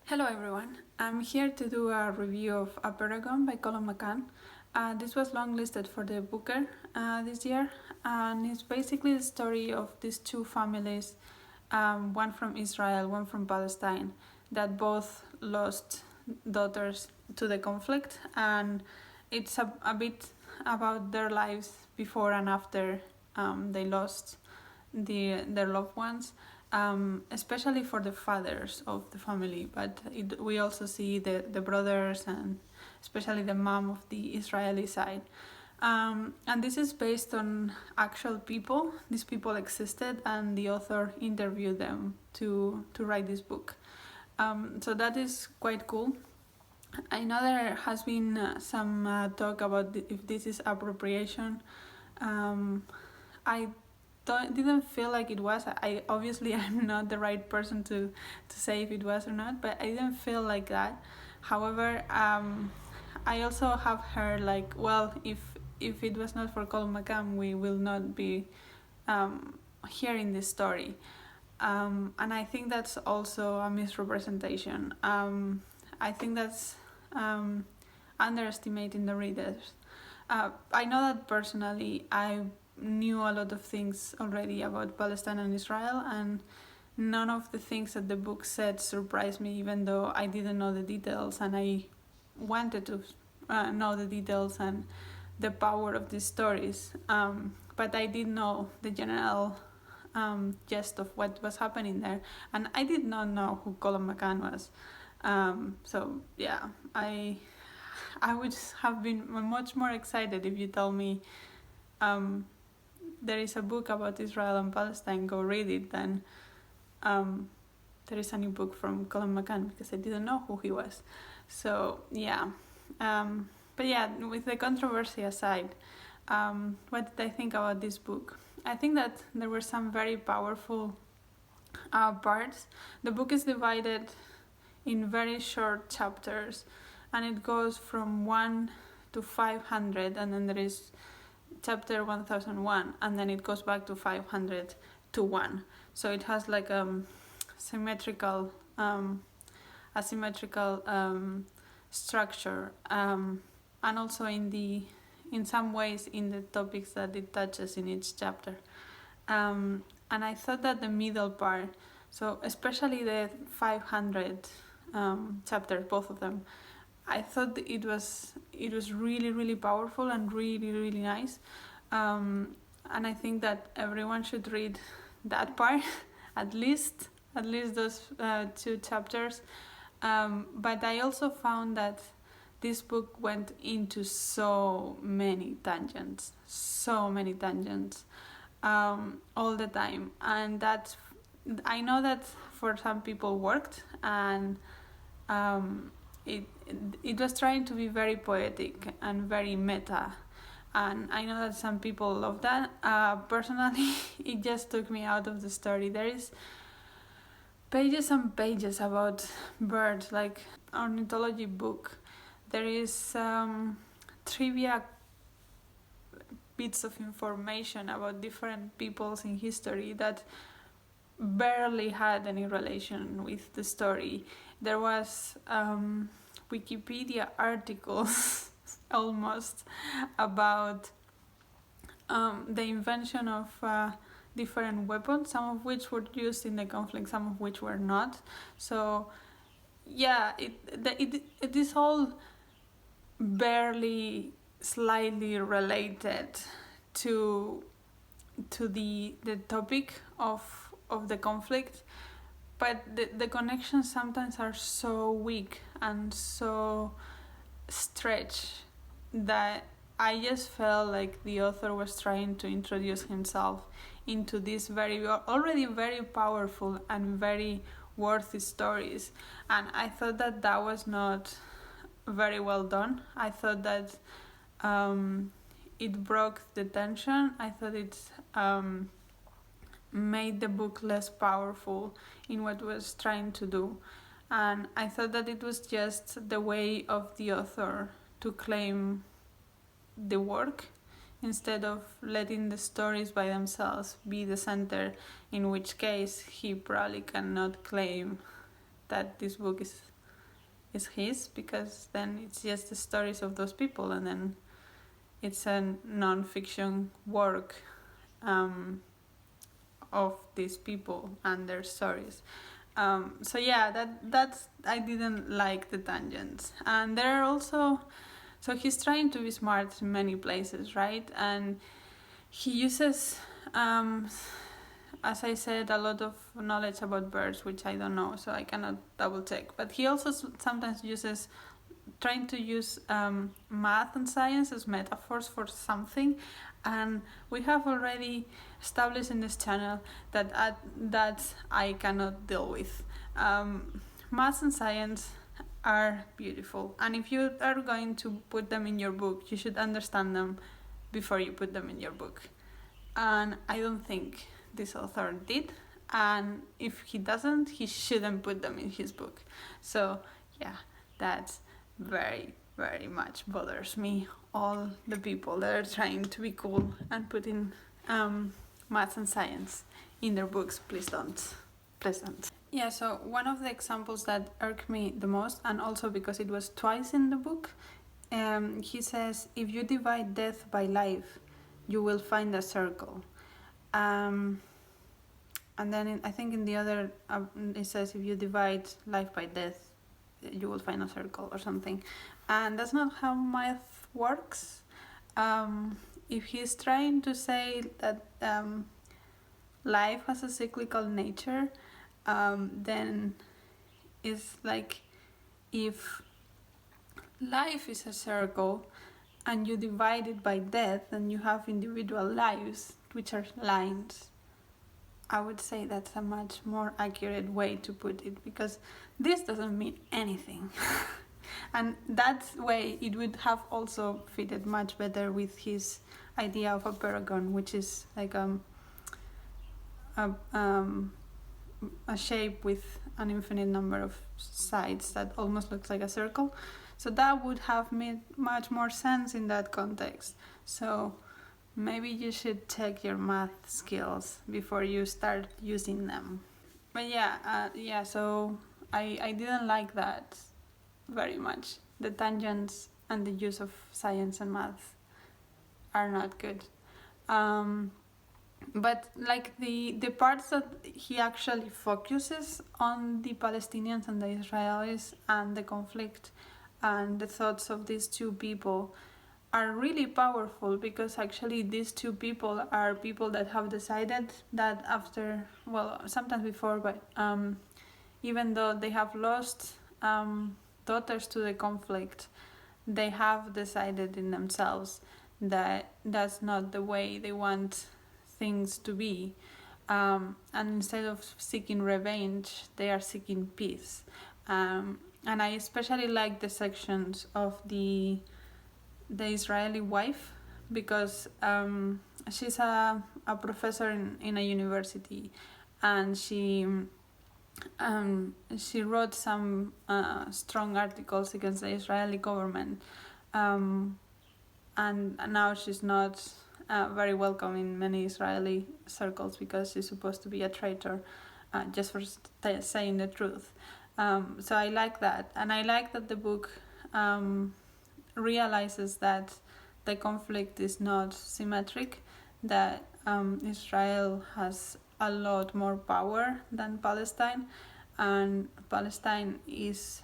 Hello everyone, I'm here to do a review of Apeirogon by Colum McCann. This was longlisted for the Booker this year, and it's basically the story of these two families, one from Israel, one from Palestine, that both lost daughters to the conflict, and it's a bit about their lives before and after they lost their loved ones. Especially for the fathers of the family, but we also see the brothers and especially the mom of the Israeli side. And this is based on actual people. These people existed, and the author interviewed them to write this book. So that is quite cool. I know there has been some talk about if this is appropriation. I didn't feel like it was. I obviously I'm not the right person to say if it was or not, but I didn't feel like that. However, I also have heard like, well, if it was not for Colum McCann, we will not be hearing this story. And I think that's also a misrepresentation. I think that's underestimating the readers. I know that personally I knew a lot of things already about Palestine and Israel, and none of the things that the book said surprised me, even though I didn't know the details and I wanted to know the details and the power of these stories. But I did know the general gist of what was happening there, and I did not know who Colum McCann was. So yeah, I would have been much more excited if you told me there is a book about Israel and Palestine, go read it, then there is a new book from Colum McCann, because I didn't know who he was. So yeah, but yeah, with the controversy aside, what did I think about this book? I think that there were some very powerful parts. The book is divided in very short chapters, and it goes from 1 to 500, and then there is chapter 1001, and then it goes back to 500 to 1. So it has like asymmetrical structure, and also in some ways in the topics that it touches in each chapter. And I thought that the middle part, so especially the 500 chapter, both of them, I thought it was really, really powerful and really, really nice. And I think that everyone should read that part, at least those two chapters. But I also found that this book went into so many tangents, all the time. And that's, I know that for some people worked, and it was trying to be very poetic and very meta, and I know that some people love that. Personally, it just took me out of the story. There is pages and pages about birds, like ornithology book. There is trivia bits of information about different peoples in history that barely had any relation with the story. There was Wikipedia articles almost about the invention of different weapons, some of which were used in the conflict, some of which were not. So yeah, it is all barely slightly related to the topic of the conflict, but the connections sometimes are so weak and so stretched that I just felt like the author was trying to introduce himself into these already very powerful and very worthy stories, and I thought that was not very well done. I thought that it broke the tension. I thought it made the book less powerful in what it was trying to do, and I thought that it was just the way of the author to claim the work instead of letting the stories by themselves be the center, in which case he probably cannot claim that this book is is his, because then it's just the stories of those people, and then it's a non-fiction work of these people and their stories. So yeah, that's I didn't like the tangents, and there are also, so he's trying to be smart in many places, right? And he uses, as I said, a lot of knowledge about birds, which I don't know, so I cannot double check. But he also sometimes uses, trying to use math and science as metaphors for something, and we have already established in this channel that I cannot deal with. Math and science are beautiful, and if you are going to put them in your book, you should understand them before you put them in your book. And I don't think this author did, and if he doesn't, he shouldn't put them in his book. So yeah, that's very, very much bothers me. All the people that are trying to be cool and putting maths and science in their books, please don't. Yeah, so one of the examples that irked me the most, and also because it was twice in the book, he says, if you divide death by life, you will find a circle. And then I think in the other, it says, if you divide life by death, you will find a circle or something. And that's not how math works. If he's trying to say that life has a cyclical nature, then it's like, if life is a circle and you divide it by death, and you have individual lives, which are lines, I would say that's a much more accurate way to put it, because this doesn't mean anything. And that way it would have also fitted much better with his idea of Apeirogon, which is like a shape with an infinite number of sides that almost looks like a circle. So that would have made much more sense in that context. So maybe you should check your math skills before you start using them. But yeah, so I didn't like that very much. The tangents and the use of science and math are not good. But like the parts that he actually focuses on the Palestinians and the Israelis and the conflict and the thoughts of these two people are really powerful, because actually these two people are people that have decided that after, well, sometimes before, but even though they have lost daughters to the conflict, they have decided in themselves that that's not the way they want things to be, and instead of seeking revenge, they are seeking peace. And I especially like the sections of the Israeli wife, because she's a professor in a university, and she wrote some strong articles against the Israeli government, and now she's not very welcome in many Israeli circles, because she's supposed to be a traitor just for saying the truth. So I like that, and I like that the book realizes that the conflict is not symmetric, that Israel has a lot more power than Palestine, and Palestine is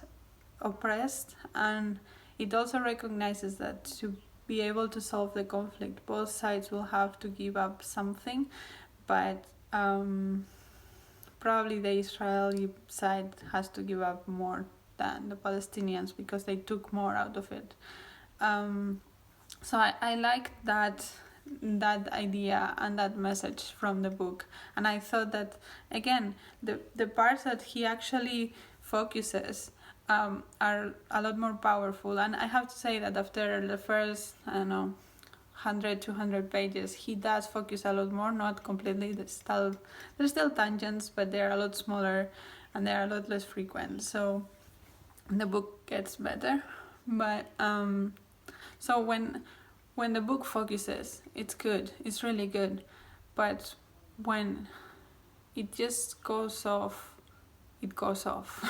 oppressed, and it also recognizes that to be able to solve the conflict, both sides will have to give up something, but probably the Israeli side has to give up more than the Palestinians, because they took more out of it. So I liked that idea and that message from the book, and I thought that, again, the parts that he actually focuses are a lot more powerful. And I have to say that after the first, 100-200 pages, he does focus a lot more, not completely. There's still tangents, but they're a lot smaller and they're a lot less frequent, so the book gets better. But so when the book focuses, it's good, it's really good, but when it just goes off, it goes off.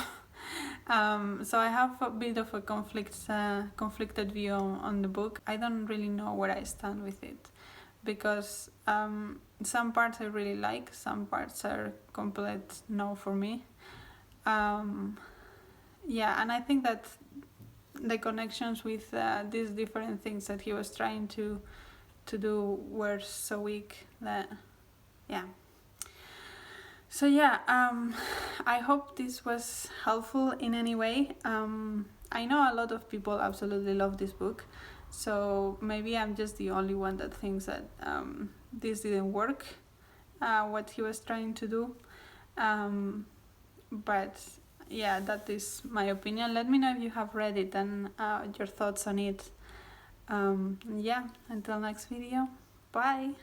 So I have a bit of a conflicted view on the book. I don't really know where I stand with it, because some parts I really like, some parts are complete no for me. Yeah, and I think that the connections with these different things that he was trying to do were so weak that, yeah. So yeah, I hope this was helpful in any way. I know a lot of people absolutely love this book, so maybe I'm just the only one that thinks that this didn't work, what he was trying to do. But yeah, that is my opinion. Let me know if you have read it and your thoughts on it. Yeah, until next video, bye.